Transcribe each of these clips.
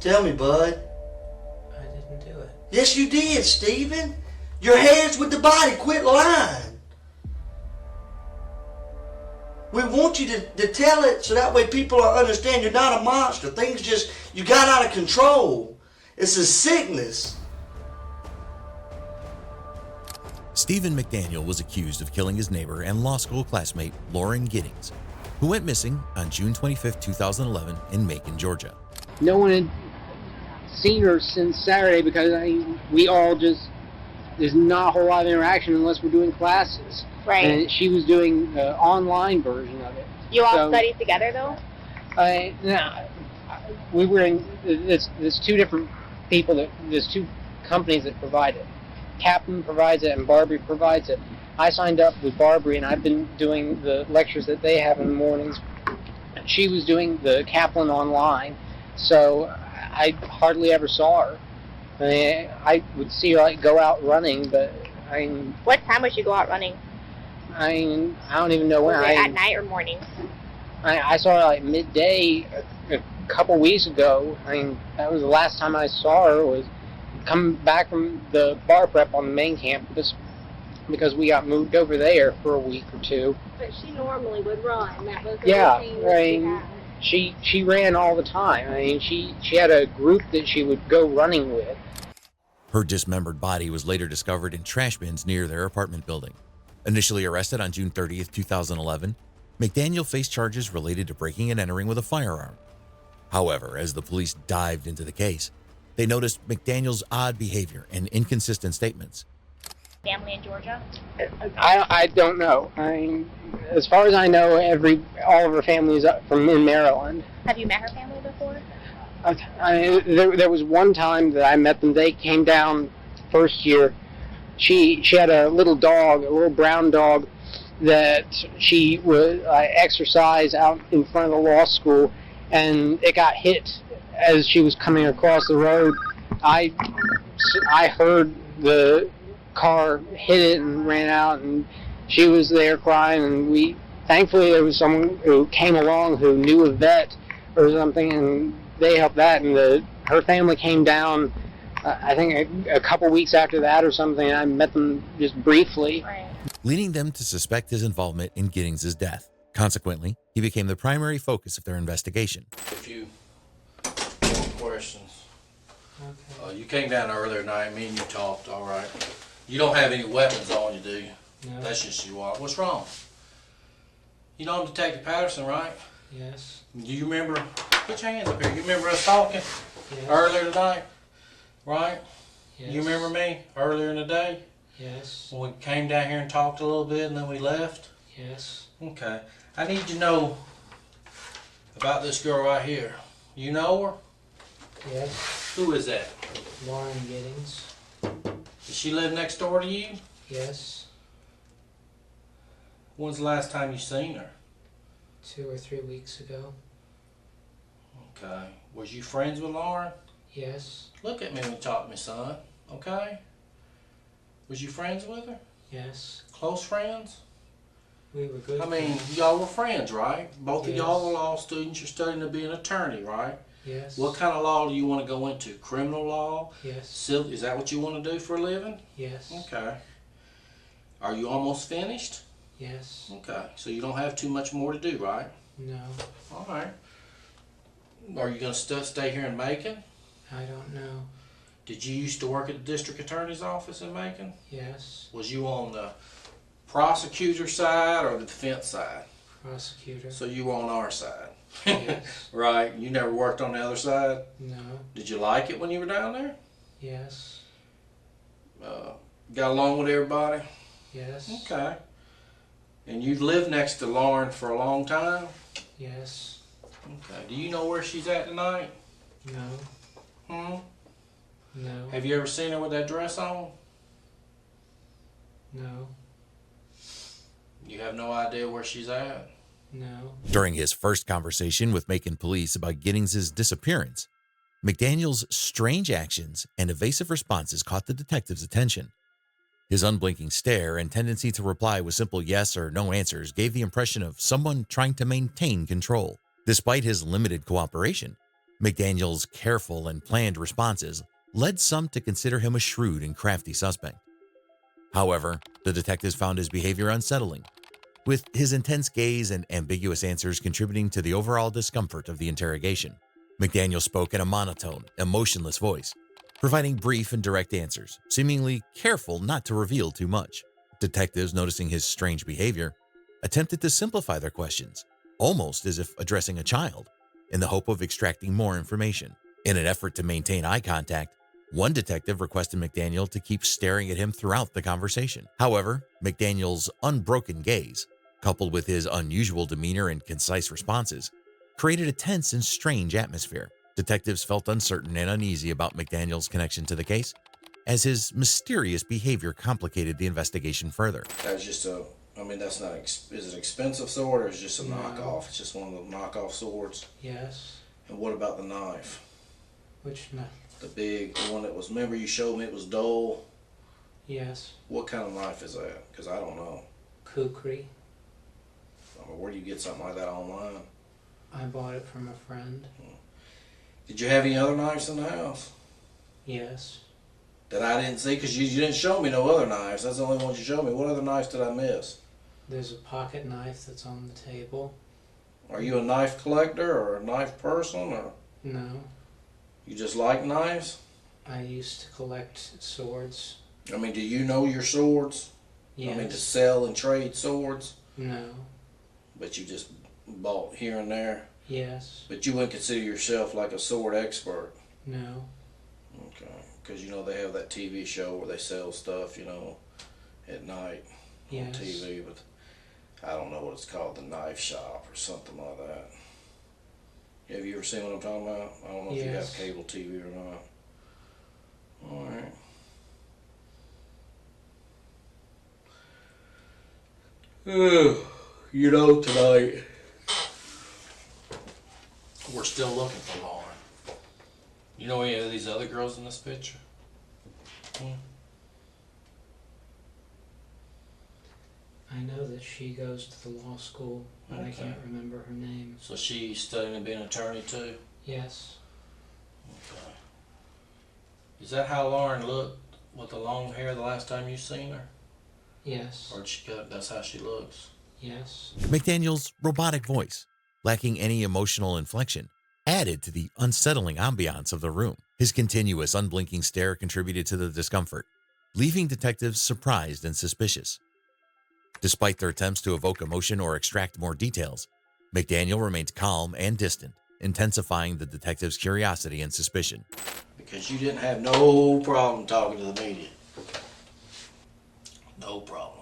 Tell me, bud. I didn't do it. Yes, you did, Stephen. Your head's with the body. Quit lying. We want you to tell it so that way people will understand you're not a monster. Things just, you got out of control. It's a sickness. Stephen McDaniel was accused of killing his neighbor and law school classmate Lauren Giddings, who went missing on June 25, 2011 in Macon, Georgia. No one had seen her since Saturday because we all just, there's not a whole lot of interaction unless we're doing classes. Right. And she was doing the online version of it. You all studied together, though? We were in, there's two different people, there's two companies that provide it. Kaplan provides it and Barbary provides it. I signed up with Barbary and I've been doing the lectures that they have in the mornings. She was doing the Kaplan online, so I hardly ever saw her. I would see her go out running, but What time would you go out running? I don't even know when. Was it at night or mornings? I saw her midday a couple weeks ago. That was the last time I saw her, was coming back from the bar prep on the main campus because we got moved over there for a week or two. But she normally would run. That was the routine she ran all the time. She had a group that she would go running with. Her dismembered body was later discovered in trash bins near their apartment building. Initially arrested on June 30, 2011, McDaniel faced charges related to breaking and entering with a firearm. However, as the police dived into the case, they noticed McDaniel's odd behavior and inconsistent statements. Family in Georgia? I don't know. As far as I know, all of her family is from in Maryland. Have you met her family before? There was one time that I met them. They came down first year. She had a little dog, a little brown dog, that she would exercise out in front of the law school, and it got hit as she was coming across the road. I heard the car hit it and ran out, and she was there crying, and thankfully there was someone who came along who knew a vet or something, and they helped that, and her family came down I think a couple weeks after that or something. I met them just briefly. Right. Leading them to suspect his involvement in Giddings' death. Consequently, he became the primary focus of their investigation. A few more questions. Okay. You came down earlier tonight, me and you talked, all right. You don't have any weapons on you, do you? No. That's just you are. What's wrong? You know Detective Patterson, right? Yes. Do you remember, put your hands up here, you remember us talking earlier tonight? Right? Yes. You remember me earlier in the day? Yes. When we came down here and talked a little bit and then we left? Yes. Okay. I need to know about this girl right here. You know her? Yes. Who is that? Lauren Giddings. Does she live next door to you? Yes. When's the last time you seen her? 2 or 3 weeks ago. Okay. Was you friends with Lauren? Yes. Look at me when you talk to me, son. Okay? Was you friends with her? Yes. Close friends? We were good. I mean, y'all were friends, right? Both of Yes. y'all are law students. You're studying to be an attorney, right? Yes. What kind of law do you want to go into? Criminal law? Yes. Civil? Is that what you want to do for a living? Yes. Okay. Are you almost finished? Yes. Okay. So you don't have too much more to do, right? No. All right. Are you going to stay here in Macon? I don't know. Did you used to work at the district attorney's office in Macon? Yes. Was you on the prosecutor side or the defense side? Prosecutor. So you were on our side. Yes. Right. You never worked on the other side? No. Did you like it when you were down there? Yes. Got along with everybody? Yes. Okay. And you've lived next to Lauren for a long time? Yes. Okay. Do you know where she's at tonight? No. No. Have you ever seen her with that dress on? No. You have no idea where she's at? No. During his first conversation with Macon police about Giddings' disappearance, McDaniel's strange actions and evasive responses caught the detective's attention. His unblinking stare and tendency to reply with simple yes or no answers gave the impression of someone trying to maintain control. Despite his limited cooperation, McDaniel's careful and planned responses led some to consider him a shrewd and crafty suspect. However, the detectives found his behavior unsettling, with his intense gaze and ambiguous answers contributing to the overall discomfort of the interrogation. McDaniel spoke in a monotone, emotionless voice, providing brief and direct answers, seemingly careful not to reveal too much. Detectives, noticing his strange behavior, attempted to simplify their questions, almost as if addressing a child, in the hope of extracting more information. In an effort to maintain eye contact, one detective requested McDaniel to keep staring at him throughout the conversation. However, McDaniel's unbroken gaze, coupled with his unusual demeanor and concise responses, created a tense and strange atmosphere. Detectives felt uncertain and uneasy about McDaniel's connection to the case, as his mysterious behavior complicated the investigation further. That's just a, I mean, that's not, is it an expensive sword or is it just a knockoff? It's just one of the knockoff swords? Yes. And what about the knife? Which knife? The big, the one that was, remember you showed me it was dull? Yes. What kind of knife is that? Because I don't know. Kukri. I mean, where do you get something like that online? I bought it from a friend. Did you have any other knives in the house Yes. that I didn't see? Because you didn't show me no other knives. That's the only ones you showed me. What other knives did I miss? There's a pocket knife that's on the table. Are you a knife collector or a knife person, or No. you just like knives? I used to collect swords. I mean, do you know your swords? Yes. I mean, to sell and trade swords? No. But you just bought here and there? Yes. But you wouldn't consider yourself like a sword expert? No. Okay. Because, you know, they have that TV show where they sell stuff, you know, at night on Yes. TV, but I don't know what it's called, the knife shop or something like that. Have you ever seen what I'm talking about? I don't know if you have Yes. cable TV or not. Alright. You know, tonight we're still looking for Lauren. You know any of these other girls in this picture? I know that she goes to the law school, but I Okay. can't remember her name. So she's studying to be an attorney too? Yes. Okay. Is that how Lauren looked with the long hair the last time you seen her? Yes. Or she got, that's how she looks? Yes. McDaniel's robotic voice, lacking any emotional inflection, added to the unsettling ambiance of the room. His continuous, unblinking stare contributed to the discomfort, leaving detectives surprised and suspicious. Despite their attempts to evoke emotion or extract more details, McDaniel remained calm and distant, intensifying the detectives' curiosity and suspicion. Because you didn't have no problem talking to the media. No problem.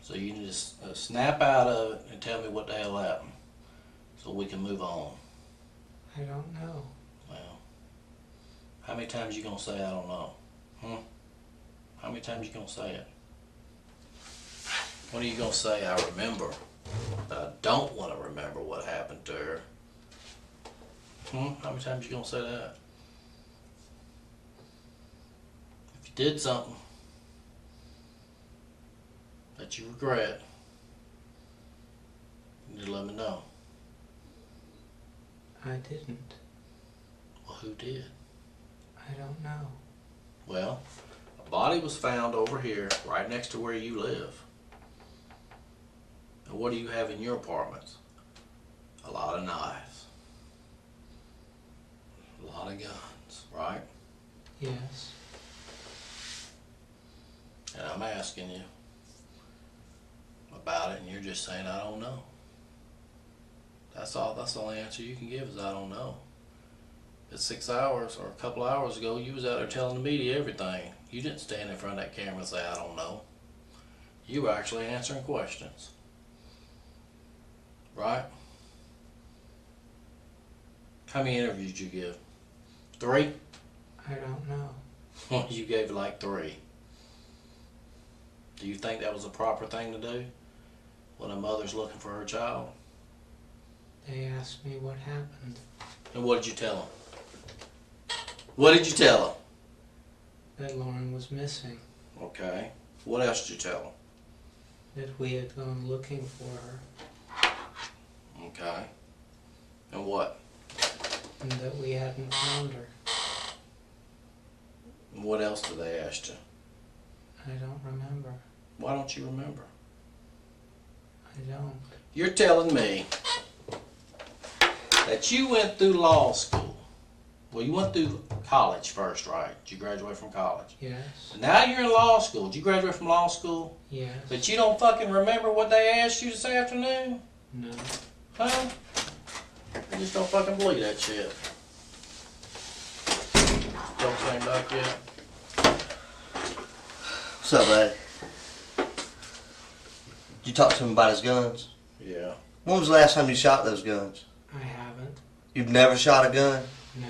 So you can just snap out of it and tell me what the hell happened so we can move on. I don't know. Well, how many times you gonna say I don't know? How many times you gonna say it? When are you gonna say I remember, but I don't want to remember what happened to her? How many times you gonna say that? If you did something that you regret, you need to let me know. I didn't. Well, who did? I don't know. Well, a body was found over here, right next to where you live. And what do you have in your apartments? A lot of knives. A lot of guns, right? Yes. And I'm asking you about it, and you're just saying, I don't know. That's all. That's the only answer you can give is I don't know. But 6 hours or a couple hours ago, you was out there telling the media everything. You didn't stand in front of that camera and say, I don't know. You were actually answering questions. Right? How many interviews did you give? 3? I don't know. Well, you gave like 3. Do you think that was a proper thing to do when a mother's looking for her child? They asked me what happened. And what did you tell them? What did you tell them? That Lauren was missing. Okay. What else did you tell them? That we had gone looking for her. Okay. And what? and that we hadn't found her. What else did they ask you? I don't remember. Why don't you remember? I don't. You're telling me that you went through law school. Well, you went through college first, right? Did you graduate from college? Yes. Now you're in law school. Did you graduate from law school? Yes. But you don't fucking remember what they asked you this afternoon? No. Huh? I just don't fucking believe that shit. Jokes ain't up yet. What's up, buddy? You talked to him about his guns? Yeah. When was the last time you shot those guns? I haven't. You've never shot a gun? No.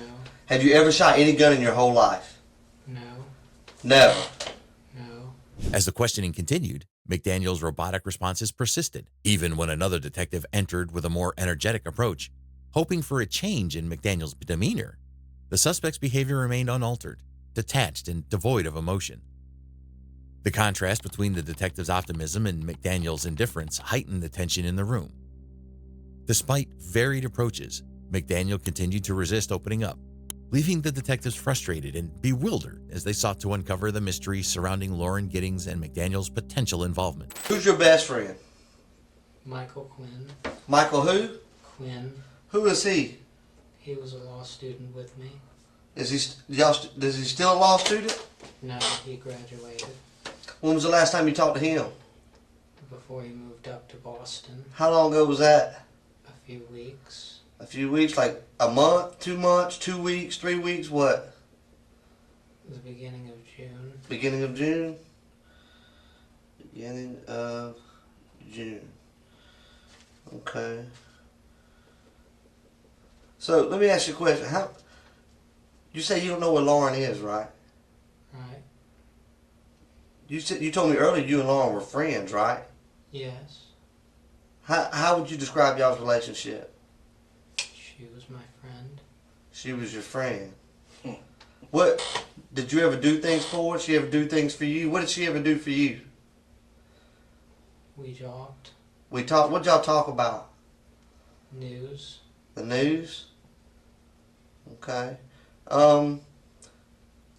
Have you ever shot any gun in your whole life? No. Never. No. As the questioning continued, McDaniel's robotic responses persisted, even when another detective entered with a more energetic approach. Hoping for a change in McDaniel's demeanor, the suspect's behavior remained unaltered, detached and devoid of emotion. The contrast between the detective's optimism and McDaniel's indifference heightened the tension in the room. Despite varied approaches, McDaniel continued to resist opening up, leaving the detectives frustrated and bewildered as they sought to uncover the mystery surrounding Lauren Giddings and McDaniel's potential involvement. Who's your best friend? Michael Quinn. Michael who? Quinn. Who is he? He was a law student with me. Is he still a law student? No, he graduated When was the last time you talked to him? before he moved up to Boston. How long ago was that? A few weeks. A few weeks, like a month, 2 months, 2 weeks, 3 weeks, what? The beginning of June. Beginning of June? Beginning of June. Okay. So let me ask you a question. How? You say you don't know where Lauren is, right? Right? You told me earlier you and Lauren were friends, right? Yes. How would you describe y'all's relationship? She was my friend. She was your friend. What did you ever do things for her? Did she ever do things for you? What did she ever do for you? We talked. We talked. What y'all talk about? News. The news. Okay.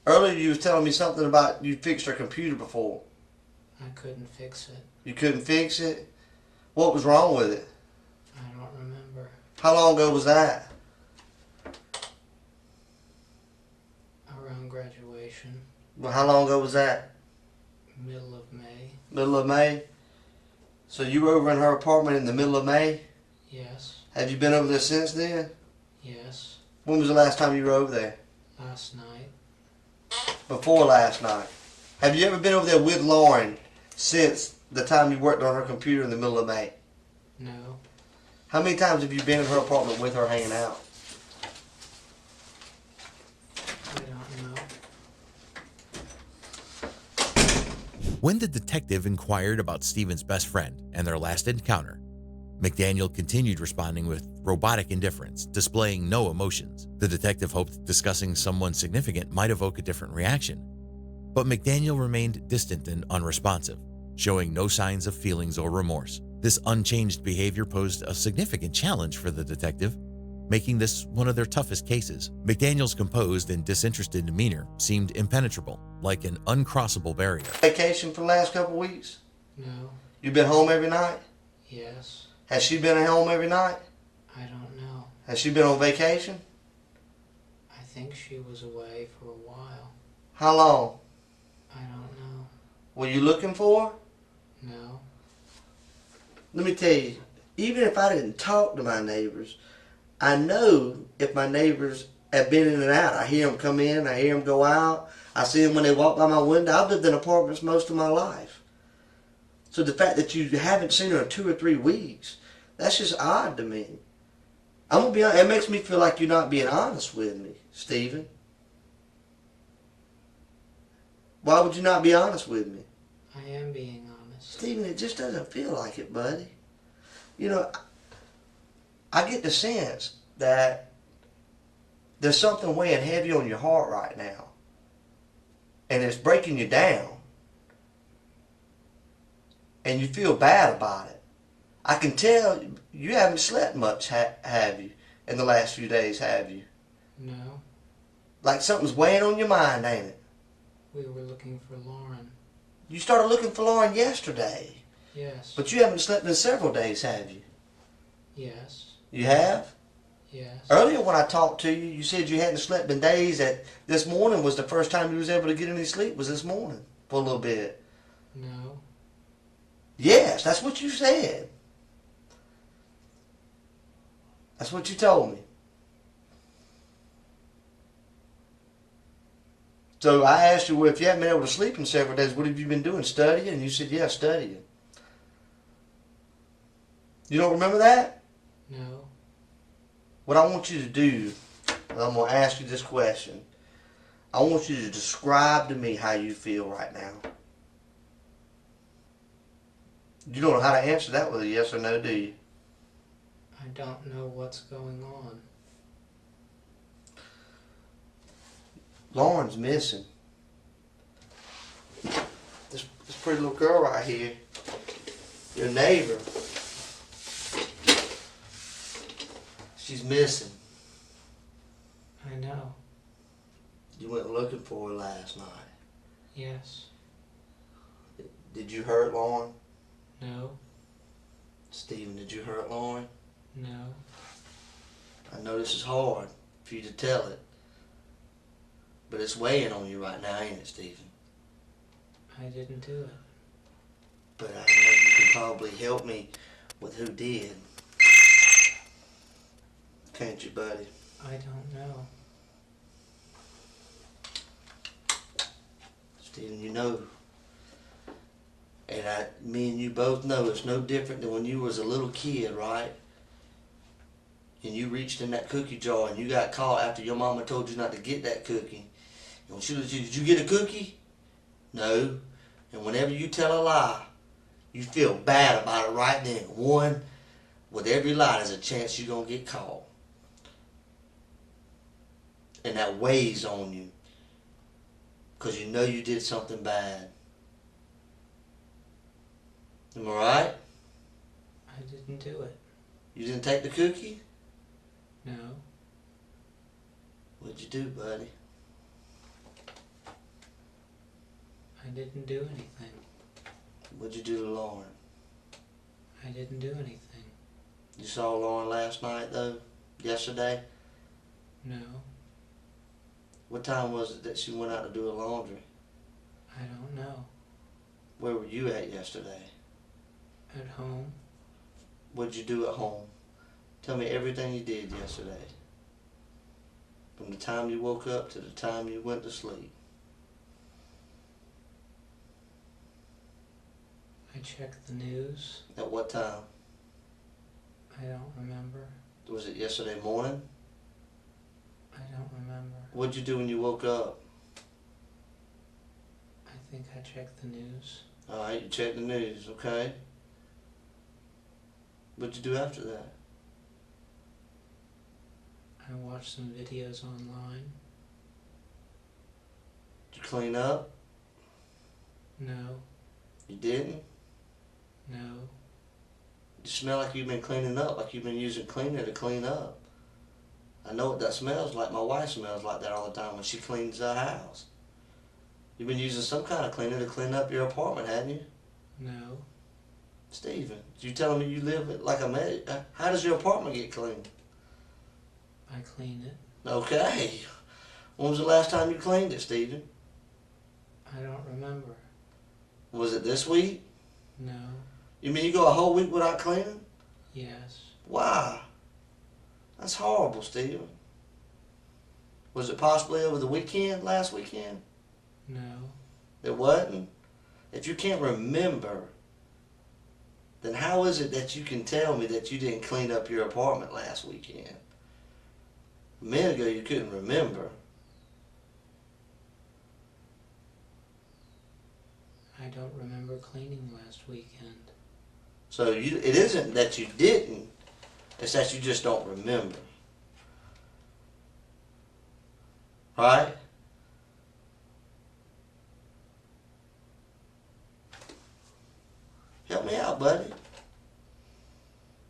Earlier you was telling me something about you fixed her computer before. I couldn't fix it. You couldn't fix it? What was wrong with it? I don't remember. How long ago was that? Around graduation. Well, how long ago was that? Middle of May. Middle of May? So you were over in her apartment in the middle of May? Yes. Have you been over there since then? Yes. When was the last time you were over there? Last night. Before last night. Have you ever been over there with Lauren since the time you worked on her computer in the middle of May? No. How many times have you been in her apartment with her hanging out? I don't know. When the detective inquired about Stephen's best friend and their last encounter, McDaniel continued responding with robotic indifference, displaying no emotions. The detective hoped discussing someone significant might evoke a different reaction, but McDaniel remained distant and unresponsive, showing no signs of feelings or remorse. This unchanged behavior posed a significant challenge for the detective, making this one of their toughest cases. McDaniel's composed and disinterested demeanor seemed impenetrable, like an uncrossable barrier. Vacation for the last couple of weeks? No. You been home every night? Yes. Has she been at home every night? I don't know. Has she been on vacation? I think she was away for a while. How long? I don't know. Were you looking for her? No. Let me tell you, even if I didn't talk to my neighbors, I know if my neighbors have been in and out. I hear them come in, I hear them go out. I see them when they walk by my window. I've lived in apartments most of my life. So the fact that you haven't seen her in 2 or 3 weeks, that's just odd to me. I'm going to be honest, it makes me feel like you're not being honest with me, Stephen. Why would you not be honest with me? I am being honest. Stephen, it just doesn't feel like it, buddy. You know, I get the sense that there's something weighing heavy on your heart right now. And it's breaking you down. And you feel bad about it. I can tell you haven't slept much, have you, in the last few days, have you? No. Like something's weighing on your mind, ain't it? We were looking for Lauren. You started looking for Lauren yesterday. Yes. But you haven't slept in several days, have you? Yes. You have? Yes. Earlier when I talked to you, you said you hadn't slept in days. That this morning was the first time you was able to get any sleep, was this morning for a little bit. No. Yes, that's what you said. That's what you told me. So I asked you, well, if you haven't been able to sleep in several days, what have you been doing? Studying? And you said, yeah, studying. You don't remember that? No. What I want you to do, and I'm going to ask you this question. I want you to describe to me how you feel right now. You don't know how to answer that with a yes or no, do you? I don't know what's going on. Lauren's missing. This pretty little girl right here, your neighbor, she's missing. I know. You went looking for her last night. Yes. Did you hurt Lauren? No. Stephen, did you hurt Lauren? No. I know this is hard for you to tell it, but it's weighing on you right now, ain't it, Stephen? I didn't do it. But I know you can probably help me with who did. Can't you, buddy? I don't know. Stephen, you know, and me and you both know it's no different than when you was a little kid, right? And you reached in that cookie jar and you got caught after your mama told you not to get that cookie. And when she was, did you get a cookie? No. And whenever you tell a lie, you feel bad about it right then. One, with every lie, there's a chance you're going to get caught. And that weighs on you. Because you know you did something bad. Am I right? I didn't do it. You didn't take the cookie? No. What'd you do, buddy? I didn't do anything. What'd you do to Lauren? I didn't do anything. You saw Lauren last night, though? Yesterday? No. What time was it that she went out to do her laundry? I don't know. Where were you at yesterday? At home. What'd you do at home? Tell me everything you did yesterday. From the time you woke up to the time you went to sleep. I checked the news. At what time? I don't remember. Was it yesterday morning? I don't remember. What'd you do when you woke up? I think I checked the news. Alright, you checked the news, okay. What'd you do after that? I watched some videos online. Did you clean up? No. You didn't? No. You smell like you've been cleaning up, like you've been using cleaner to clean up. I know what that smells like. My wife smells like that all the time when she cleans the house. You've been using some kind of cleaner to clean up your apartment, hadn't you? No. Stephen, you telling me you live it like a man? How does your apartment get cleaned? I clean it. Okay. When was the last time you cleaned it, Stephen? I don't remember. Was it this week? No. You mean you go a whole week without cleaning? Yes. Why? That's horrible, Stephen. Was it possibly over the weekend, last weekend? No. It wasn't? If you can't remember, then how is it that you can tell me that you didn't clean up your apartment last weekend? A minute ago you couldn't remember. I don't remember cleaning last weekend. So it isn't that you didn't, it's that you just don't remember. Right? Help me out, buddy.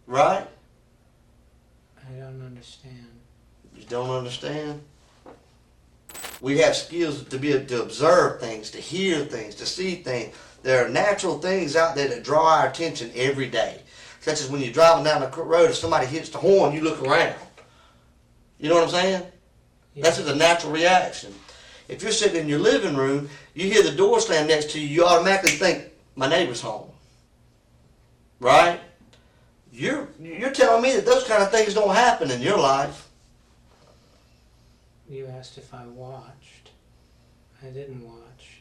Right? I don't understand. You don't Understand? We have skills to be able to observe things, to hear things, to see things. There are natural things out there that draw our attention every day. Such as when you're driving down the road, if somebody hits the horn, you look around. You know what I'm saying? Yeah. That's just a natural reaction. If you're sitting in your living room, you hear the door slam next to you, you automatically think, my neighbor's home. Right? You're telling me that those kind of things don't happen in your life. You asked if I watched. I didn't watch.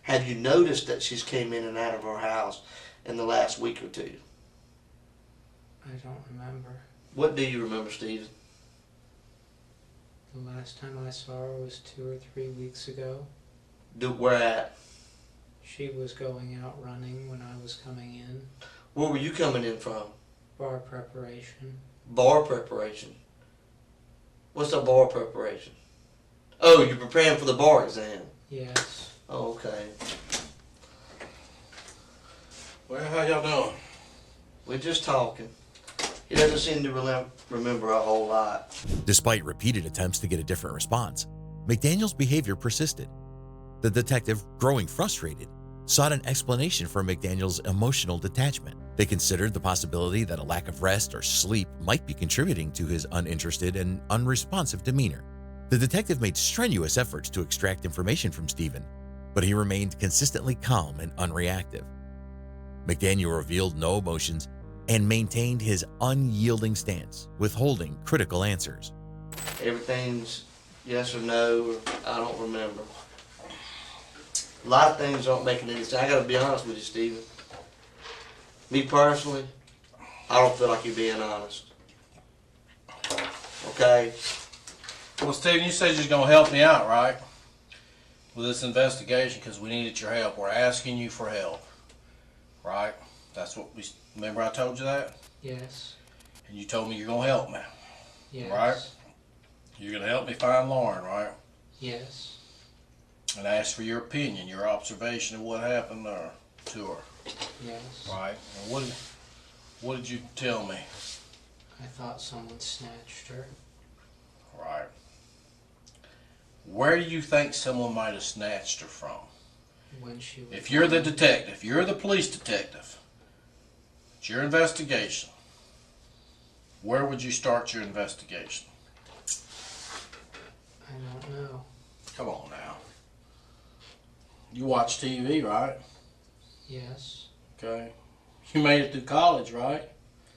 Have you noticed that she's came in and out of her house in the last week or two? I don't remember. What do you remember, Stephen? The last time I saw her was 2 or 3 weeks ago. Where at? She was going out running when I was coming in. Where were you coming in from? Bar preparation. Bar preparation. What's a bar preparation? Oh, you're preparing for the bar exam. Yes. Oh, okay. Well, how y'all doing? We're just talking. He doesn't seem to remember a whole lot. Despite repeated attempts to get a different response, McDaniel's behavior persisted. The detective, growing frustrated, sought an explanation for McDaniel's emotional detachment. They considered the possibility that a lack of rest or sleep might be contributing to his uninterested and unresponsive demeanor. The detective made strenuous efforts to extract information from Stephen, but he remained consistently calm and unreactive. McDaniel revealed no emotions and maintained his unyielding stance, withholding critical answers. Everything's yes or no, or I don't remember. A lot of things aren't making any sense. I gotta be honest with you, Stephen. Me personally, I don't feel like you're being honest. Okay? Well, Stephen, you said you're going to help me out, right? With this investigation, because we needed your help. We're asking you for help. Right? That's what we... Remember I told you that? Yes. And you told me you're going to help me. Yes. Right? You're going to help me find Lauren, right? Yes. And ask for your opinion, your observation of what happened to her. Yes. Right? And what did you tell me? I thought someone snatched her. Right. Where do you think someone might have snatched her from? When she was... If you're the detective, you're the police detective, it's your investigation, where would you start your investigation? I don't know. Come on now. You watch TV, right? Yes. Okay. You made it through college, right?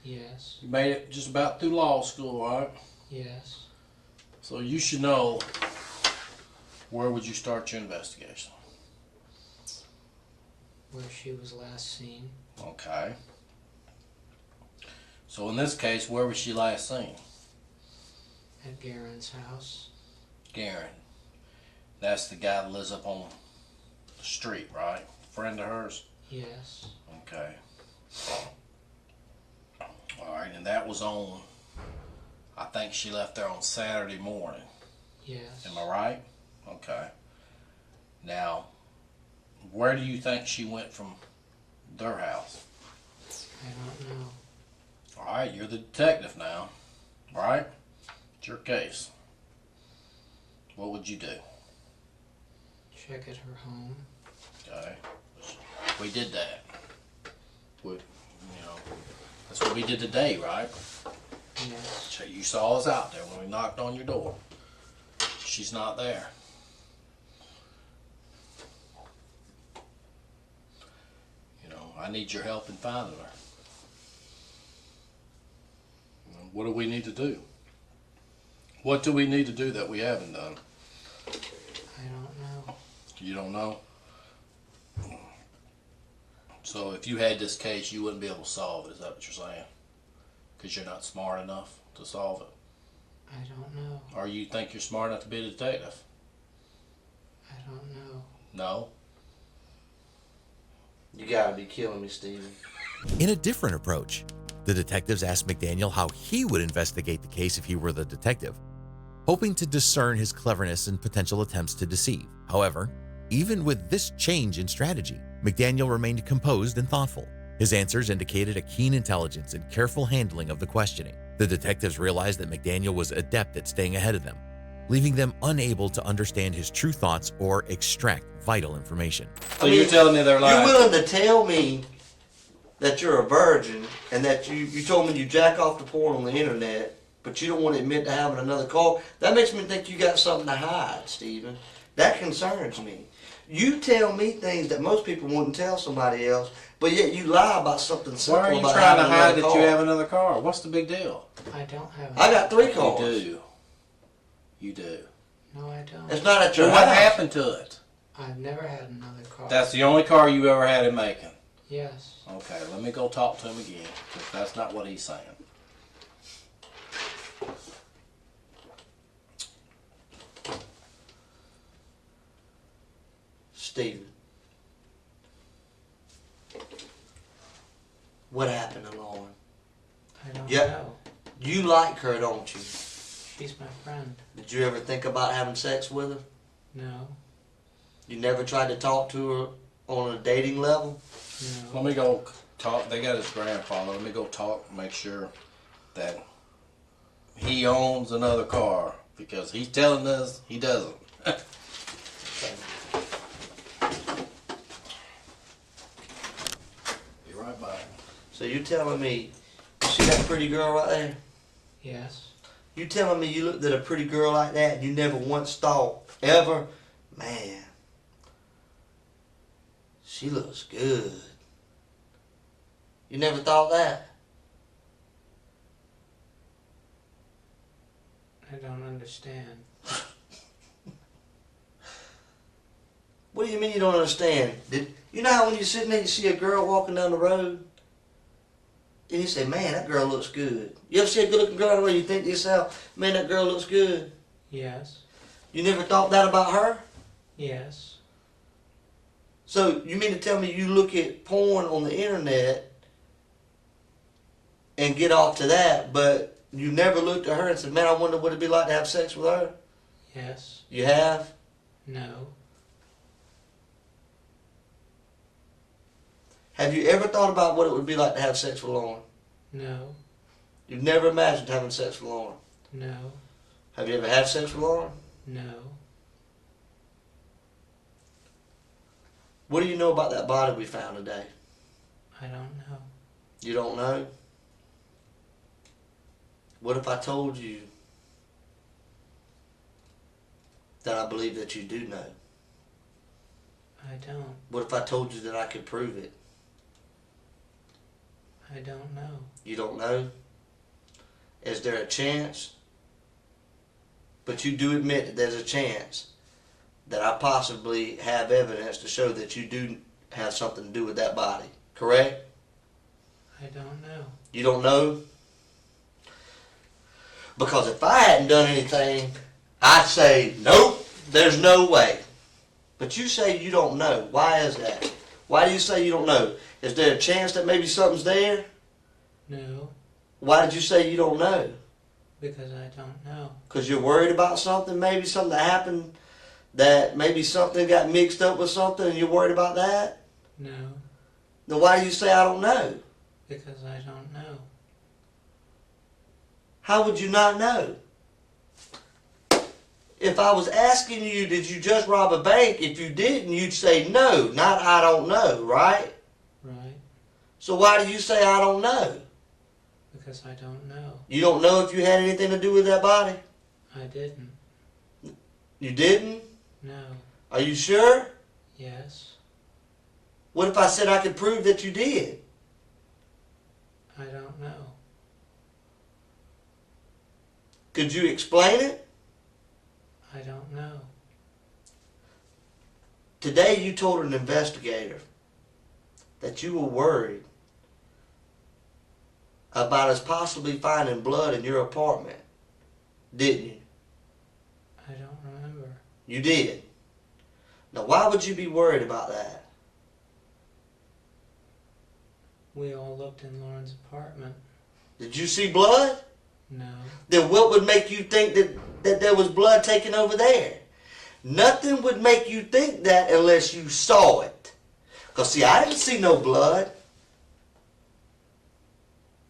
Yes. You made it just about through law school, right? Yes. So you should know, where would you start your investigation? Where she was last seen. Okay. So in this case, where was she last seen? At Garen's house. Garen. That's the guy that lives up on the street, right? Friend of hers? Yes. Okay. Alright, and that was on, I think she left there on Saturday morning. Yes. Am I right? Okay. Now, where do you think she went from their house? I don't know. Alright, you're the detective now. Right? It's your case. What would you do? Check at her home. Okay. We did that. That's what we did today, right? Yes. So you saw us out there when we knocked on your door. She's not there. I need your help in finding her. What do we need to do? What do we need to do that we haven't done? I don't know. You don't know? So if you had this case, you wouldn't be able to solve it, is that what you're saying? Because you're not smart enough to solve it? I don't know. Or you think you're smart enough to be a detective? I don't know. No? You gotta be killing me, Stephen. In a different approach, the detectives asked McDaniel how he would investigate the case if he were the detective, hoping to discern his cleverness and potential attempts to deceive. However, even with this change in strategy, McDaniel remained composed and thoughtful. His answers indicated a keen intelligence and careful handling of the questioning. The detectives realized that McDaniel was adept at staying ahead of them, leaving them unable to understand his true thoughts or extract vital information. So you're telling me they're lying? You're willing to tell me that you're a virgin and that you told me you jack off to porn on the internet, but you don't want to admit to having another car? That makes me think you got something to hide, Stephen. That concerns me. You tell me things that most people wouldn't tell somebody else, but yet you lie about something simple. Why are you about trying to having hide another that car. you have another car? What's the big deal? I don't have. I got 3 cars. You do. You do. No, I don't. It's not at your Well, what house. happened to it? I've never had another car. That's the only car you ever had in Macon. Yes. Okay, let me go talk to him again, because that's not what he's saying. Stephen, what happened to Lauren? I don't Yeah. know. You like her, don't you? She's my friend. Did you ever think about having sex with her? No. You never tried to talk to her on a dating level? No. Let me go talk. They got his grandfather. Let me go talk and make sure that he owns another car, because he's telling us he doesn't. Be right back. So you telling me, you see that pretty girl right there? Yes. You telling me you looked at a pretty girl like that and you never once thought, ever, man, she looks good. You never thought that? I don't understand. What do you mean you don't understand? You know how when you're sitting there you see a girl walking down the road and you say, man, that girl looks good. You ever see a good looking girl where you think to yourself, man, that girl looks good? Yes. You never thought that about her? Yes. So you mean to tell me you look at porn on the internet and get off to that, but you never looked at her and said, man, I wonder what it'd be like to have sex with her? Yes. You have? No. Have you ever thought about what it would be like to have sex with Lauren? No. You've never imagined having sex with Lauren? No. Have you ever had sex with Lauren? No. What do you know about that body we found today? I don't know. You don't know? What if I told you that I believe that you do know? I don't. What if I told you that I could prove it? I don't know. You don't know? Is there a chance? But you do admit that there's a chance that I possibly have evidence to show that you do have something to do with that body, correct? I don't know. You don't know? Because if I hadn't done anything, I'd say, nope, there's no way. But you say you don't know. Why is that? Why do you say you don't know? Is there a chance that maybe something's there? No. Why did you say you don't know? Because I don't know. Because you're worried about something? Maybe something that happened, that maybe something got mixed up with something and you're worried about that? No. Then why do you say I don't know? Because I don't know. How would you not know? If I was asking you, did you just rob a bank? If you didn't, you'd say no, not I don't know, right? Right. So why do you say I don't know? Because I don't know. You don't know if you had anything to do with that body? I didn't. You didn't? No. Are you sure? Yes. What if I said I could prove that you did? I don't know. Could you explain it? I don't know. Today you told an investigator that you were worried about us possibly finding blood in your apartment, didn't you? I don't remember. You did. Now why would you be worried about that? We all looked in Lauren's apartment. Did you see blood? No. Then what would make you think that there was blood taken over there? Nothing would make you think that unless you saw it. Because see, I didn't see no blood.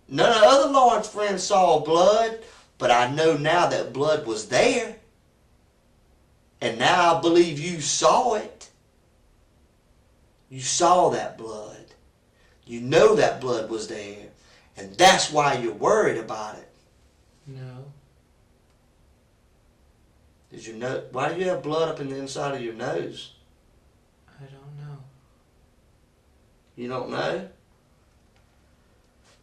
None of the other Lawrence friends saw blood, but I know now that blood was there. And now I believe you saw it. You saw that blood. You know that blood was there. And that's why you're worried about it. No. Did you know? Why do you have blood up in the inside of your nose? I don't know. You don't know?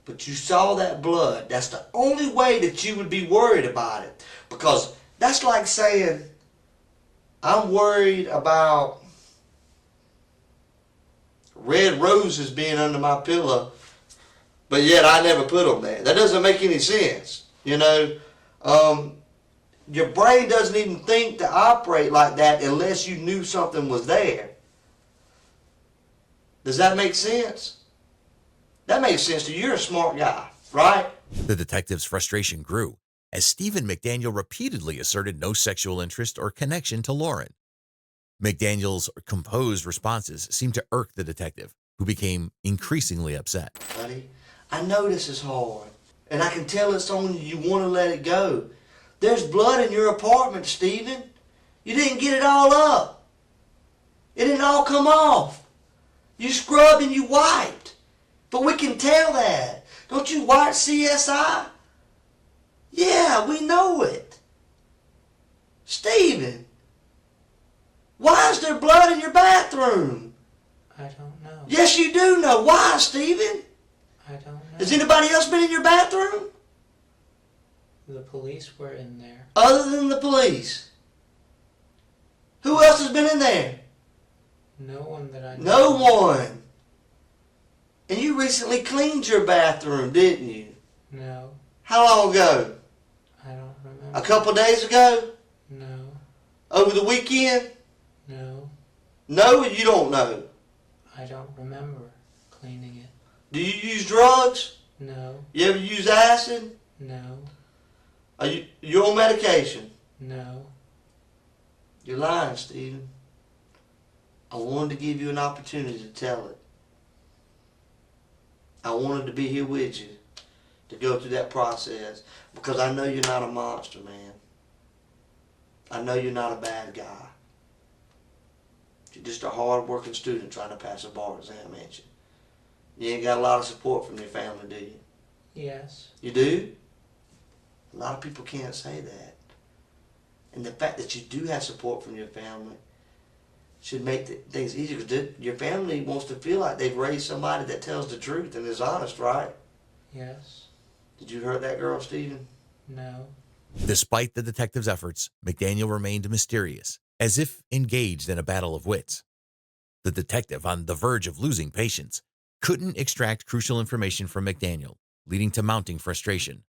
But you saw that blood. That's the only way that you would be worried about it. Because that's like saying, I'm worried about red roses being under my pillow, but yet I never put them there. That doesn't make any sense. You know, your brain doesn't even think to operate like that unless you knew something was there. Does that make sense? That makes sense to you. You're a smart guy, right? The detective's frustration grew as Stephen McDaniel repeatedly asserted no sexual interest or connection to Lauren. McDaniel's composed responses seemed to irk the detective, who became increasingly upset. Buddy, I know this is hard, and I can tell it's on you. You want to let it go. There's blood in your apartment, Stephen. You didn't get it all up. It didn't all come off. You scrubbed and you wiped. But we can tell that. Don't you watch CSI? Yeah, we know it. Stephen, why is there blood in your bathroom? I don't know. Yes, you do know. Why, Stephen? I don't know. Has anybody else been in your bathroom? The police were in there. Other than the police? Who else has been in there? No one that I know. No one. And you recently cleaned your bathroom, didn't you? No, How long ago? I don't remember. A couple days ago? No, Over the weekend? no, No, you don't know. I don't remember cleaning it. Do you use drugs? No, You ever use acid? no, Are you on medication? no. You're lying, Stephen. I wanted to give you an opportunity to tell it. I wanted to be here with you to go through that process because I know you're not a monster, man. I know you're not a bad guy. You're just a hard-working student trying to pass a bar exam, ain't you? You ain't got a lot of support from your family, do you? Yes, You do? A lot of people can't say that. And the fact that you do have support from your family should make things easier because your family wants to feel like they've raised somebody that tells the truth and is honest, right? yes, Did you hurt that girl, Stephen? no. Despite the detective's efforts, McDaniel remained mysterious, as if engaged in a battle of wits. The detective, on the verge of losing patience, couldn't extract crucial information from McDaniel, leading to mounting frustration.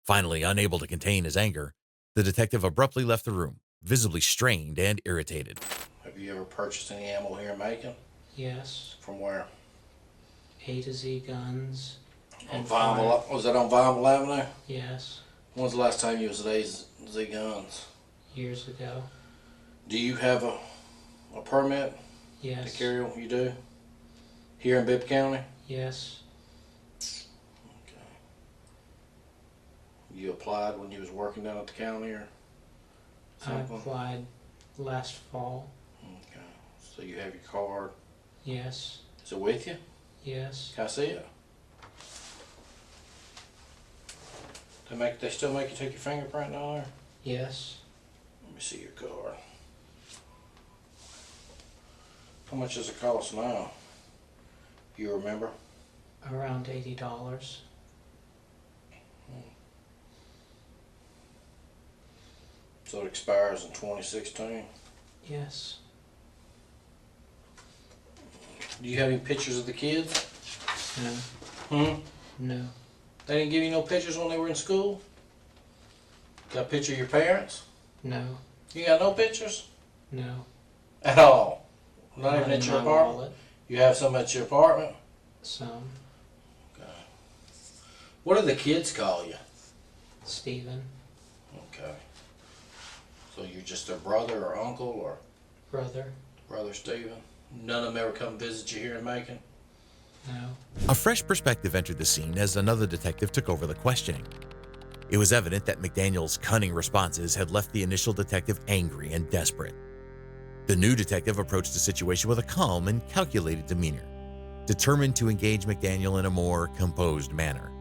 Finally, unable to contain his anger, the detective abruptly left the room, visibly strained and irritated. Have you ever purchased any ammo here in Macon? Yes, From where? A to Z guns. On and Vineable, was that on Vineable Avenue? Yes, When's the last time you was at AZ Guns? years ago. Do you have a permit Yes, to carry them? You do? Here in Bibb County? yes, Okay. You applied when you was working down at the county or I something? applied last fall. Okay. So you have your card. Yes, Is it with you? yes, Can I see it? They still make you take your fingerprint down there? yes. Let me see your card. How much does it cost now? You remember? Around $80. So it expires in 2016. Yes, Do you have any pictures of the kids? no, Hmm? no, They didn't give you no pictures when they were in school? Got a picture of your parents? no, You got no pictures? no. At all? Not even in at your my apartment? wallet. You have some at your apartment? Some. Okay. What do the kids call you? Stephen. Okay. So you're just their brother or uncle or Brother. brother Stephen? None of them ever come visit you here in Macon? No. A fresh perspective entered the scene as another detective took over the questioning. It was evident that McDaniel's cunning responses had left the initial detective angry and desperate. The new detective approached the situation with a calm and calculated demeanor, determined to engage McDaniel in a more composed manner.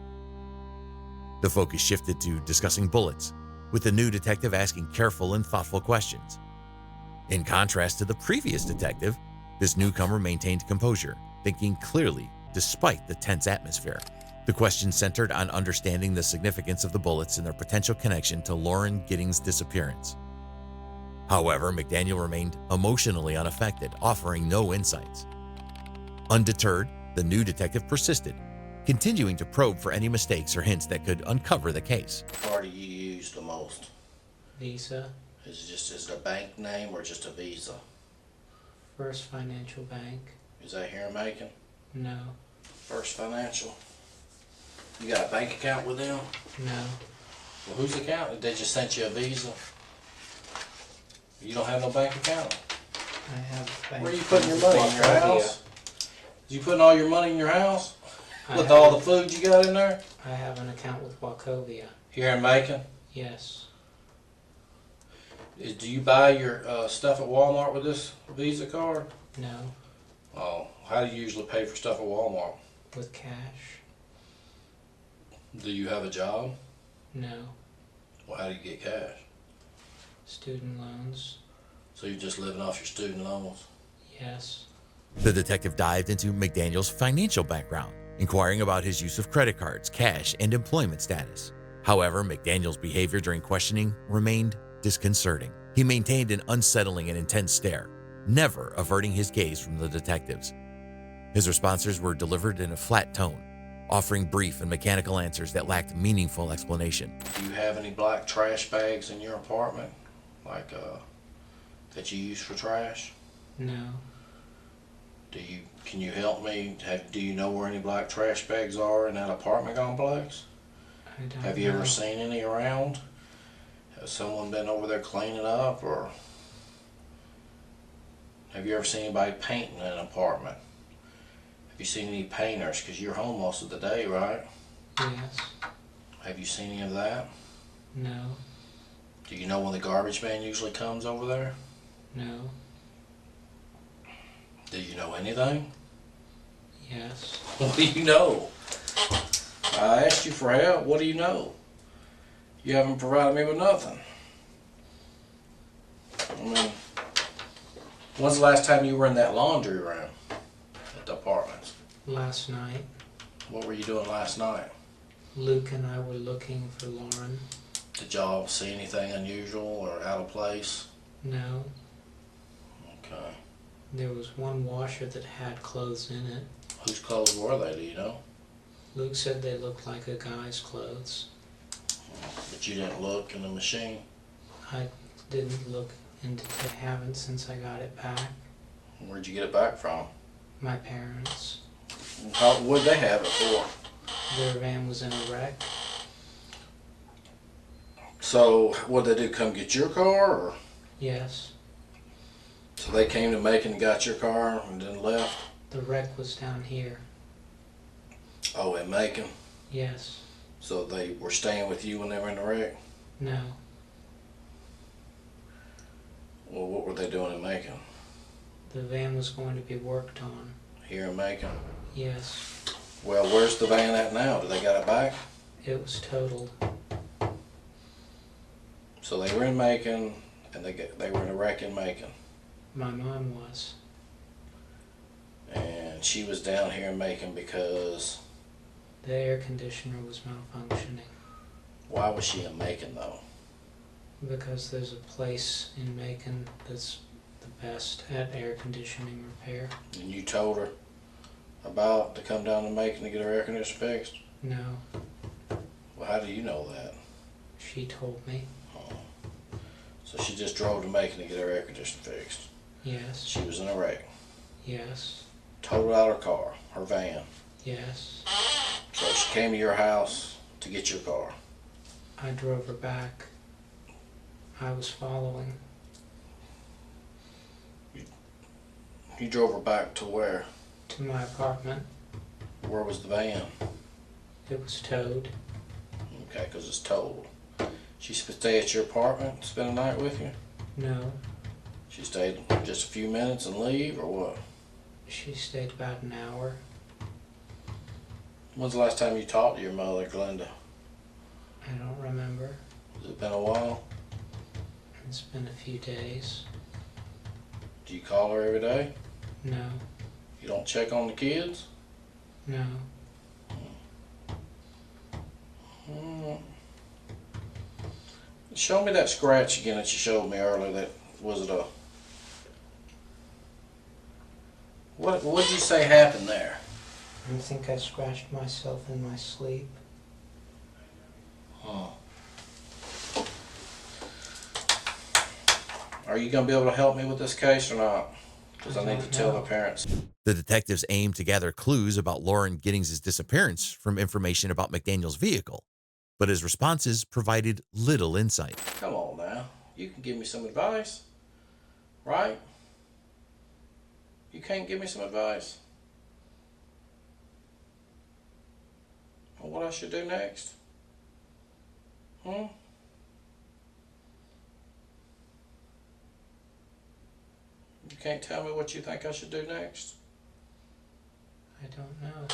The focus shifted to discussing bullets, with the new detective asking careful and thoughtful questions. In contrast to the previous detective, this newcomer maintained composure, thinking clearly despite the tense atmosphere. The questions centered on understanding the significance of the bullets and their potential connection to Lauren Giddings' disappearance. However, McDaniel remained emotionally unaffected, offering no insights. Undeterred, the new detective persisted, continuing to probe for any mistakes or hints that could uncover the case. What card do you use the most? Visa, Is it a bank name or just a Visa? First Financial Bank. Is that here in Macon? No, First Financial. You got a bank account with them? no, Well, whose account? They just sent you a Visa? You don't have no bank account? I have bank. Where are you putting your money? In your Wachovia. house? You putting all your money in your house? I With have- all the food you got in there? I have an account with Wachovia. Here in Macon? Yes, Do you buy your stuff at Walmart with this Visa card? no, Oh, how do you usually pay for stuff at Walmart? with cash. Do you have a job? No, Well, how do you get cash? student loans. So you're just living off your student loans? Yes, The detective dived into McDaniel's financial background, inquiring about his use of credit cards, cash, and employment status. However, McDaniel's behavior during questioning remained disconcerting. He maintained an unsettling and intense stare, never averting his gaze from the detectives. His responses were delivered in a flat tone, offering brief and mechanical answers that lacked meaningful explanation. Do you have any black trash bags in your apartment? Like, that you use for trash? no, Can you help me? Do you know where any black trash bags are in that apartment complex? I don't Have you know. ever seen any around? Has someone been over there cleaning up, or have you ever seen anybody painting in an apartment? Have you seen any painters? Because you're home most of the day, right? Yes, Have you seen any of that? no, Do you know when the garbage man usually comes over there? no, Do you know anything? yes, What do you know? I asked you for help. What do you know? You haven't provided me with nothing. I mean, when's the last time you were in that laundry room at the apartments? last night. What were you doing last night? Luke and I were looking for Lauren. Did y'all see anything unusual or out of place? No, Okay. there was one washer that had clothes in it. Whose clothes were they, do you know? Luke said they looked like a guy's clothes. But you didn't look in the machine? I didn't look into it. I haven't since I got it back. Where'd you get it back from? My parents. What'd they have it for? Their van was in a wreck. So, what'd they do, come get your car, or? Yes, So they came to Macon and got your car and then left? the wreck was down here. Oh, in Macon? Yes, So they were staying with you when they were in the wreck? no, Well, what were they doing in Macon? the van was going to be worked on. Here in Macon? Yes, Well, where's the van at now? Do they got it back? it was totaled. So they were in Macon and they were in a wreck in Macon. My mom was. And she was down here in Macon because, The air conditioner was malfunctioning. why was she in Macon though? Because there's a place in Macon that's the best at air conditioning repair. And you told her about to come down to Macon to get her air conditioner fixed? No, Well, how do you know that? she told me. Oh. So she just drove to Macon to get her air conditioner fixed. Yes, She was in a wreck. yes, Totaled out her car, her van. yes. So she came to your house to get your car. I drove her back. I was following. You drove her back to where? To my apartment. Where was the van? It was towed. Okay, because it's told. She stay at your apartment, spend the night with you? No, She stayed just a few minutes and leave, or what? she stayed about an hour. When's the last time you talked to your mother, Glenda? I don't remember. Has it been a while? It's been a few days. Do you call her every day? No, You don't check on the kids? no. Show me that scratch again that you showed me earlier. That was it a... What did you say happened there? I think I scratched myself in my sleep. Huh. Are you going to be able to help me with this case or not? Because I need to tell the parents. The detectives aim to gather clues about Lauren Giddings' disappearance from information about McDaniel's vehicle, but his responses provided little insight. Come on now. You can give me some advice, right? You can't give me some advice? On what I should do next? You can't tell me what you think I should do next? I don't know.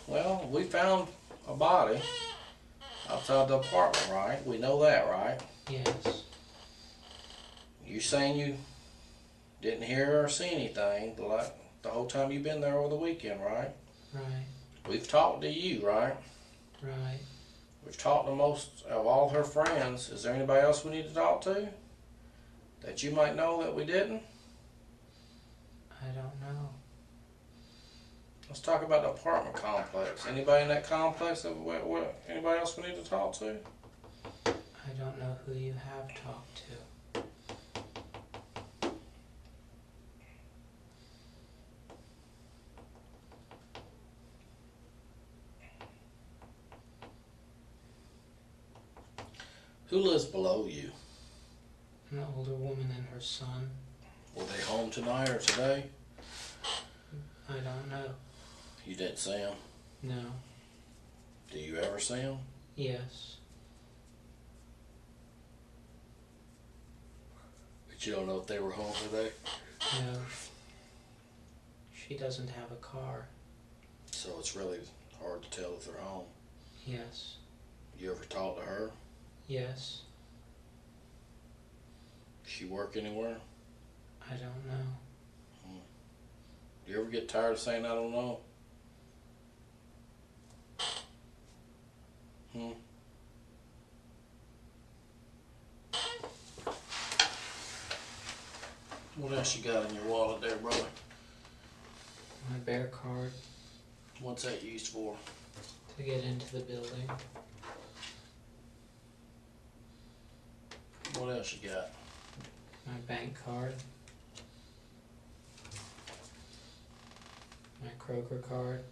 Well, we found a body outside the apartment, right? We know that, right? Yes. You saying you didn't hear or see anything the whole time you've been there over the weekend, right? Right. We've talked to you, right? Right. We've talked to most of all her friends. Is there anybody else we need to talk to that you might know that we didn't? I don't know. Let's talk about the apartment complex. Anybody in that complex? Anybody else we need to talk to? I don't know who you have talked to. Who lives below you? An older woman and her son. Were they home tonight or today? I don't know. You didn't see them? No. Do you ever see them? Yes. But you don't know if they were home today? No. She doesn't have a car. So it's really hard to tell if they're home. Yes. You ever talk to her? Yes. She work anywhere? I don't know. Do you ever get tired of saying I don't know? What else you got in your wallet there, brother? My bear card What's that used for? to get into the building. What else you got? My bank card. My Kroger card.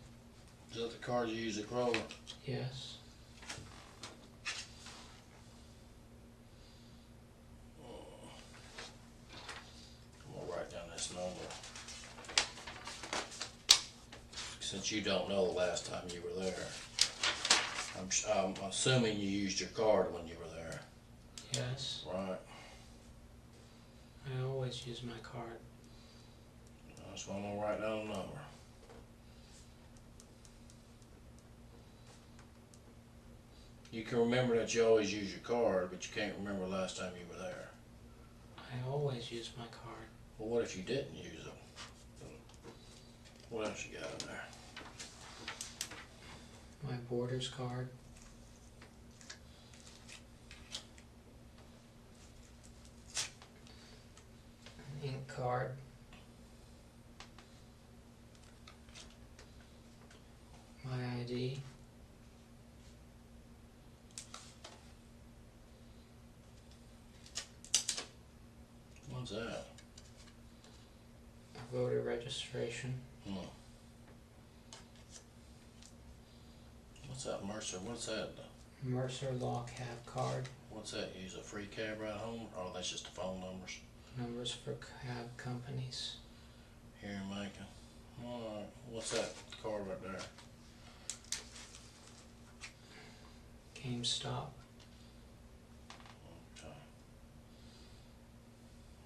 Is that the card you use at Kroger? Yes. I'm gonna write down this number. Since you don't know the last time you were there, I'm assuming you used your card when you were there, Yes. right? I always use my card. That's why I'm gonna write down a number. You can remember that you always use your card, but you can't remember the last time you were there. I always use my card. Well, what if you didn't use it? What else you got in there? My Borders card. An ink card. My ID. What's that? A voter registration. What's that, Mercer? What's that? Mercer Law Cab card. What's that? Use a free cab ride home? Oh, that's just the phone numbers. Numbers for cab companies. Here in Macon. Alright, what's that card right there? GameStop. Okay.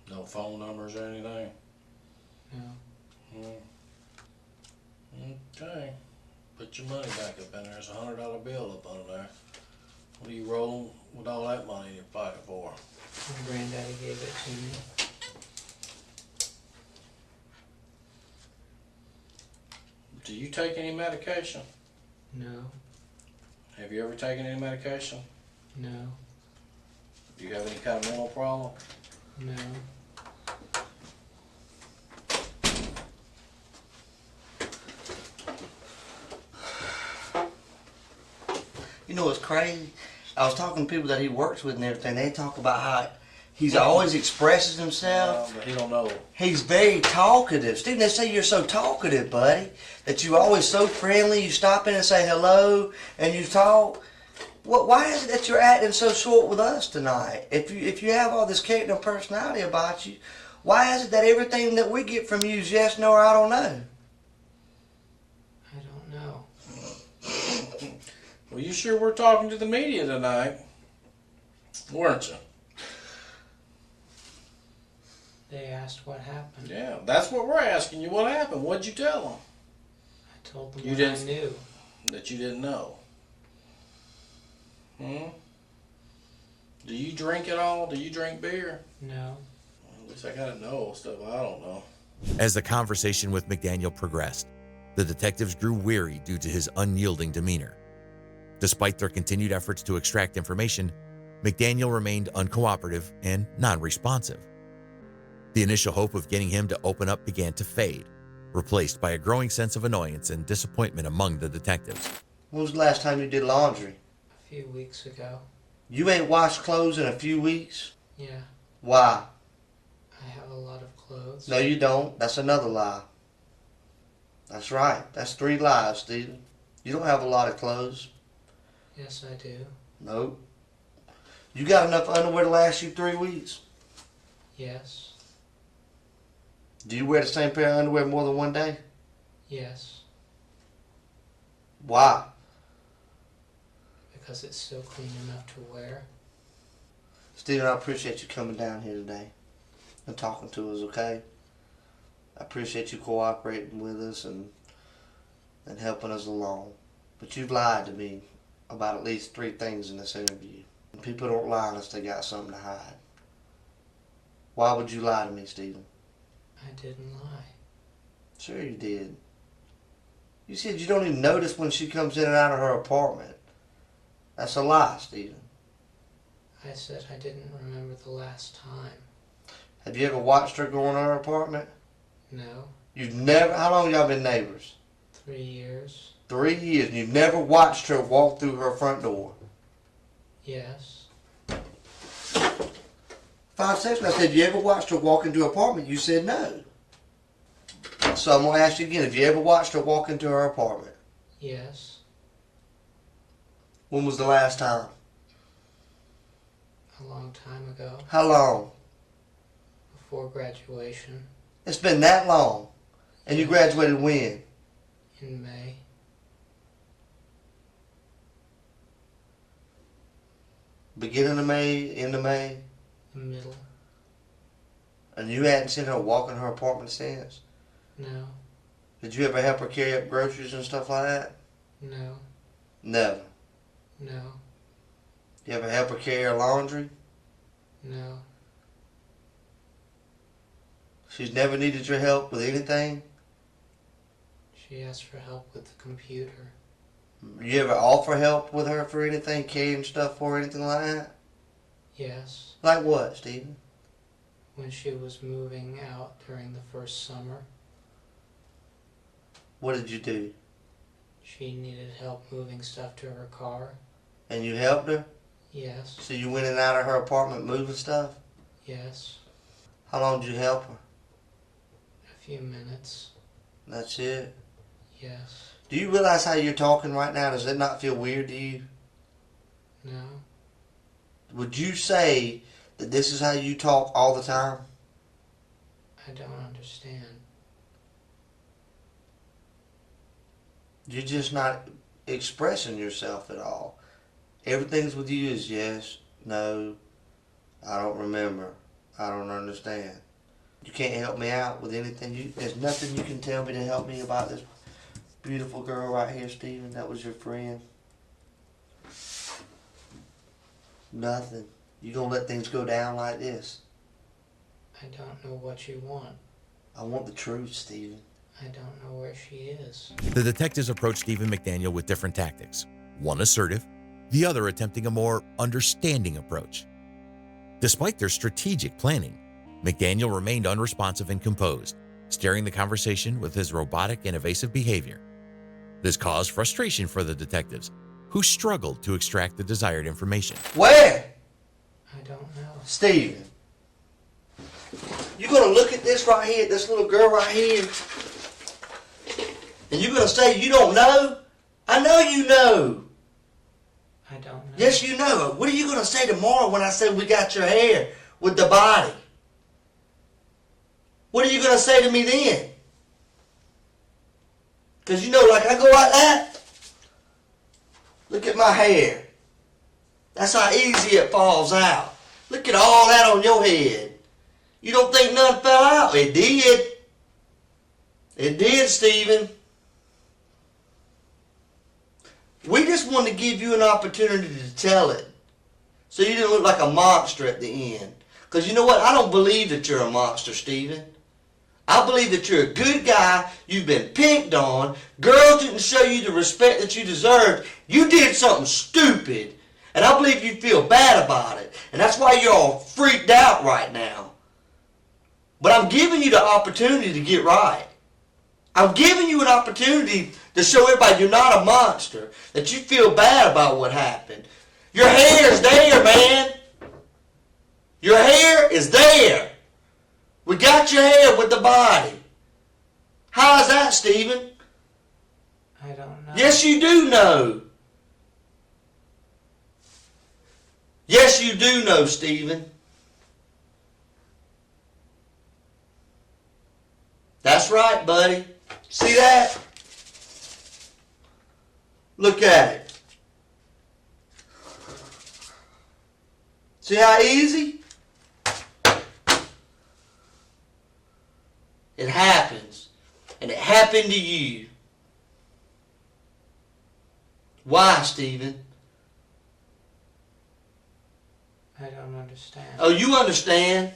No phone numbers or anything? No. Okay. Put your money back up in there. There's $100 bill up under there. What are you rolling with all that money in your pocket for? My granddaddy gave it to me. Do you take any medication? No. Have you ever taken any medication? No. Do you have any kind of mental problem? No. You know what's crazy? I was talking to people that he works with and everything. They talk about how he's always expresses himself. But he don't know. He's very talkative. Stephen, they say you're so talkative, buddy, that you're always so friendly. You stop in and say hello, and you talk. Why is it that you're acting so short with us tonight? If you have all this character and personality about you, why is it that everything that we get from you is yes, no, or I don't know? I don't know. Well, you sure were talking to the media tonight, weren't you? They asked what happened. Yeah, that's what we're asking you. What happened? What'd you tell them? I told them You what didn't- I knew. That you didn't know. Do you drink at all? Do you drink beer? No. Well, at least I gotta know stuff I don't know. As the conversation with McDaniel progressed, the detectives grew weary due to his unyielding demeanor. Despite their continued efforts to extract information, McDaniel remained uncooperative and non-responsive. The initial hope of getting him to open up began to fade, replaced by a growing sense of annoyance and disappointment among the detectives. When was the last time you did laundry? A few weeks ago. You ain't washed clothes in a few weeks? Yeah. Why? I have a lot of clothes. No, you don't. That's another lie. That's right. That's 3 lies, Stephen. You don't have a lot of clothes. Yes, I do. Nope. You got enough underwear to last you 3 weeks? Yes. Do you wear the same pair of underwear more than one day? Yes. Why? Because it's still clean enough to wear. Stephen, I appreciate you coming down here today and talking to us, okay? I appreciate you cooperating with us and helping us along. But you've lied to me about at least 3 things in this interview. And people don't lie unless they got something to hide. Why would you lie to me, Stephen? I didn't lie. Sure you did. You said you don't even notice when she comes in and out of her apartment. That's a lie, Stephen. I said I didn't remember the last time. Have you ever watched her go in her apartment? No. You've never... How long y'all been neighbors? 3 years. 3 years, and you've never watched her walk through her front door? Yes. 5 seconds, I said, you ever watched her walk into her apartment? You said no. So I'm going to ask you again, have you ever watched her walk into her apartment? Yes. When was the last time? A long time ago. How long? Before graduation. It's been that long. And you graduated when? In May. Beginning of May, end of May? The middle. And you hadn't seen her walk in her apartment since? No. Did you ever help her carry up groceries and stuff like that? No. Never. No. You ever help her carry her laundry? No. She's never needed your help with anything? She asked for help with the computer. You ever offer help with her for anything, carrying stuff for her, anything like that? Yes. Like what, Stephen? When she was moving out during the first summer, What did you do? she needed help moving stuff to her car. And you helped her? Yes. So you went in and out of her apartment moving stuff? Yes. How long did you help her? A few minutes. That's it? Yes. Do you realize how you're talking right now? Does it not feel weird to you? No. Would you say that this is how you talk all the time? I don't understand. You're just not expressing yourself at all. Everything's with you is yes, no, I don't remember, I don't understand. You can't help me out with anything. There's nothing you can tell me to help me about this beautiful girl right here, Stephen. That was your friend. Nothing. You gonna let things go down like this? I don't know what you want. I want the truth, Stephen. I don't know where she is. The detectives approached Stephen McDaniel with different tactics, one assertive, the other attempting a more understanding approach. Despite their strategic planning, McDaniel remained unresponsive and composed, steering the conversation with his robotic and evasive behavior. This caused frustration for the detectives, who struggled to extract the desired information. Where? I don't know. Stephen. You gonna look at this right here, this little girl right here, and you gonna say you don't know? I know you know. I don't know. Yes, you know. What are you gonna say tomorrow when I say we got your hair with the body? What are you gonna say to me then? Because you know, like I go like that. Look at my hair. That's how easy it falls out. Look at all that on your head. You don't think none fell out? It did. It did, Stephen. We just wanted to give you an opportunity to tell it, so you didn't look like a monster at the end. Because you know what? I don't believe that you're a monster, Stephen. I believe that you're a good guy. You've been picked on. Girls didn't show you the respect that you deserved. You did something stupid. And I believe you feel bad about it. And that's why you're all freaked out right now. But I'm giving you the opportunity to get right. I'm giving you an opportunity to show everybody you're not a monster, that you feel bad about what happened. Your hair's there, man. Your hair is there. We got your hair with the body. How's that, Stephen? I don't know. Yes, you do know. Yes, you do know, Stephen. That's right, buddy. See that? Look at it. See how easy? It happens. And it happened to you. Why, Stephen? I don't understand. Oh, you understand.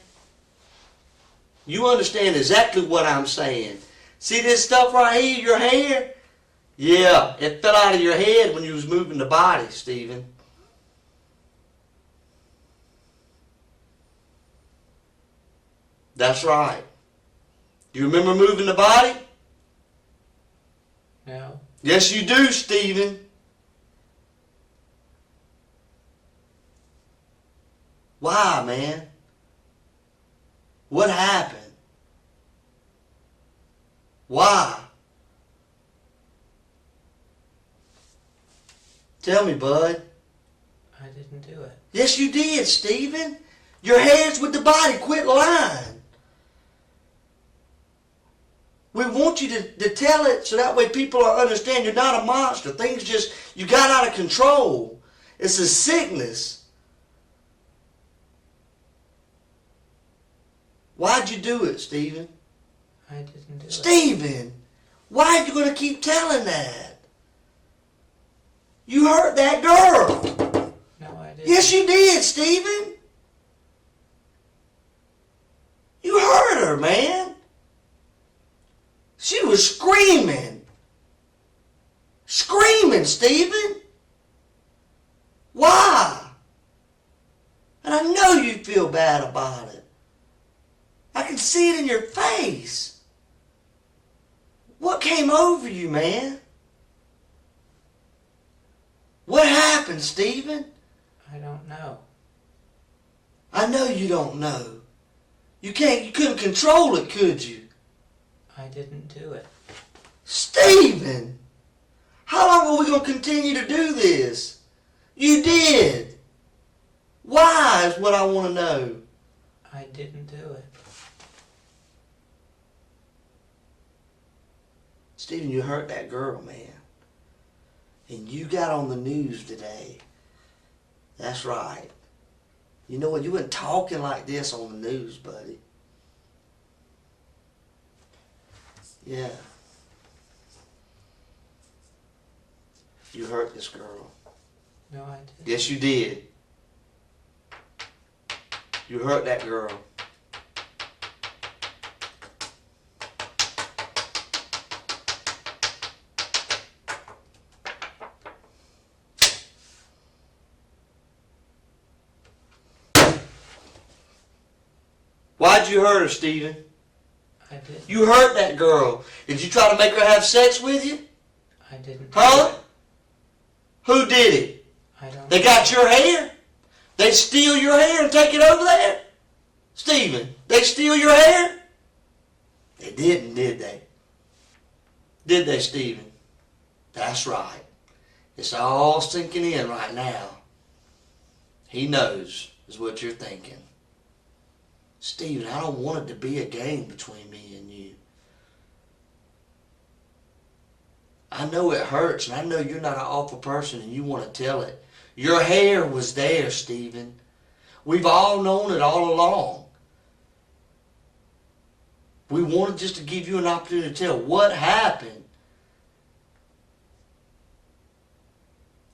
You understand exactly what I'm saying. See this stuff right here, your hair? Yeah, it fell out of your head when you was moving the body, Stephen. That's right. Do you remember moving the body? No. Yes, you do, Stephen. Why, man? What happened? Why? Tell me, bud. I didn't do it. Yes, you did, Stephen. Your head's with the body. Quit lying. We want you to tell it so that way people will understand you're not a monster. Things just, you got out of control. It's a sickness. Why'd you do it, Stephen? I didn't do it. Stephen, why are you going to keep telling that? You hurt that girl. No, I didn't. Yes, you did, Stephen. You hurt her, man. She was screaming. Screaming, Stephen. Why? And I know you feel bad about it. I can see it in your face. What came over you, man? What happened, Stephen? I don't know. I know you don't know. You couldn't control it, could you? I didn't do it. Stephen! How long are we going to continue to do this? You did. Why is what I want to know. I didn't do it. Stephen, you hurt that girl, man. And you got on the news today. That's right. You know what? You weren't talking like this on the news, buddy. Yeah. You hurt this girl. No, I didn't. Yes, you did. You hurt that girl. Why'd you hurt her, Stephen? I did. You hurt that girl. Did you try to make her have sex with you? I didn't. Huh? Who did it? I don't. They got your hair? They steal your hair and take it over there? Stephen, they steal your hair? They didn't, did they? Did they, Stephen? That's right. It's all sinking in right now. He knows, is what you're thinking. Stephen, I don't want it to be a game between me and you. I know it hurts, and I know you're not an awful person and you want to tell it. Your hair was there, Stephen. We've all known it all along. We wanted just to give you an opportunity to tell what happened.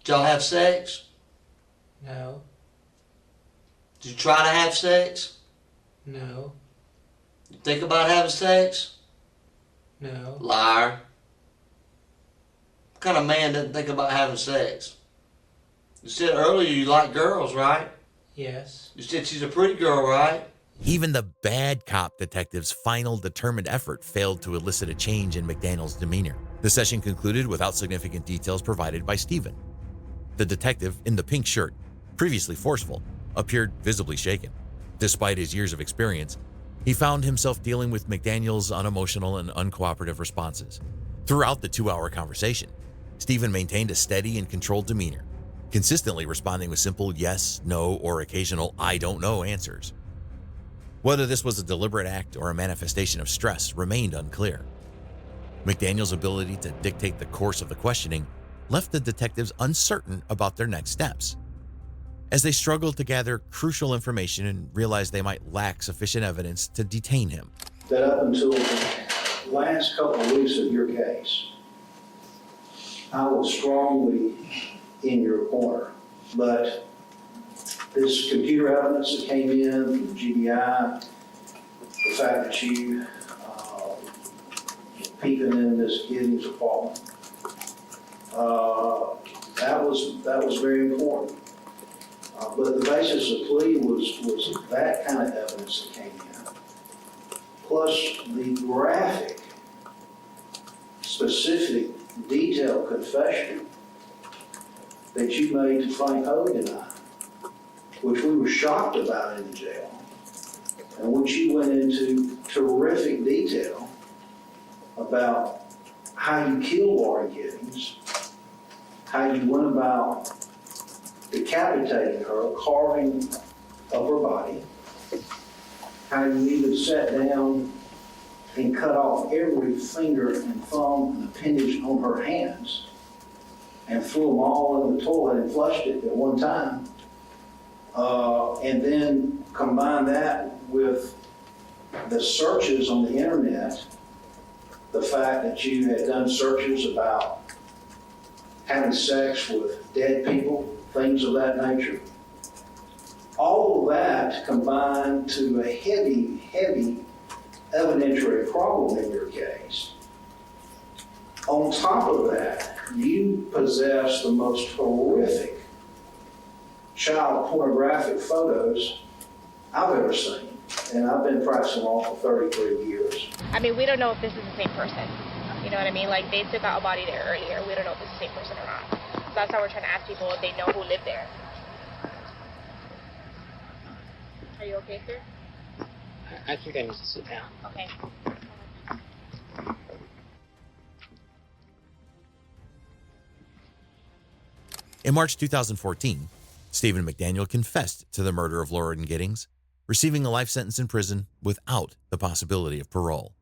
Did y'all have sex? No. Did you try to have sex? No. You think about having sex? No. Liar. What kind of man doesn't think about having sex? You said earlier you like girls, right? Yes. You said she's a pretty girl, right? Even the bad cop detective's final determined effort failed to elicit a change in McDaniel's demeanor. The session concluded without significant details provided by Stephen. The detective, in the pink shirt, previously forceful, appeared visibly shaken. Despite his years of experience, he found himself dealing with McDaniel's unemotional and uncooperative responses. Throughout the 2-hour conversation, Stephen maintained a steady and controlled demeanor, consistently responding with simple yes, no, or occasional I don't know answers. Whether this was a deliberate act or a manifestation of stress remained unclear. McDaniel's ability to dictate the course of the questioning left the detectives uncertain about their next steps. As they struggled to gather crucial information and realized they might lack sufficient evidence to detain him. That up until the last couple of weeks of your case, I was strongly in your corner. But this computer evidence that came in from the GBI, the fact that you peeping in Miss Giddings' apartment, that was very important. But the basis of plea was that kind of evidence that came in, plus the graphic, specific, detailed confession that you made to Frank Hogan and I, which we were shocked about in the jail, and which you went into terrific detail about how you killed Lauren Giddings, how you went about decapitating her, carving up her body, how you even sat down and cut off every finger and thumb and appendage on her hands and threw them all in the toilet and flushed it at one time. And then combine that with the searches on the internet, the fact that you had done searches about having sex with dead people, things of that nature. All of that combined to a heavy, heavy evidentiary problem in your case. On top of that, you possess the most horrific child pornographic photos I've ever seen. And I've been practicing law for 33 years. I mean, we don't know if this is the same person. You know what I mean? Like, they took out a body there earlier. We don't know if it's the same person or not. So that's how we're trying to ask people if they know who lived there. Are you okay, sir? I think I need to sit down. Okay. In March 2014, Stephen McDaniel confessed to the murder of Lauren Giddings, receiving a life sentence in prison without the possibility of parole.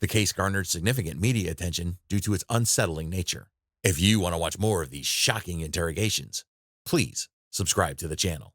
The case garnered significant media attention due to its unsettling nature. If you want to watch more of these shocking interrogations, please subscribe to the channel.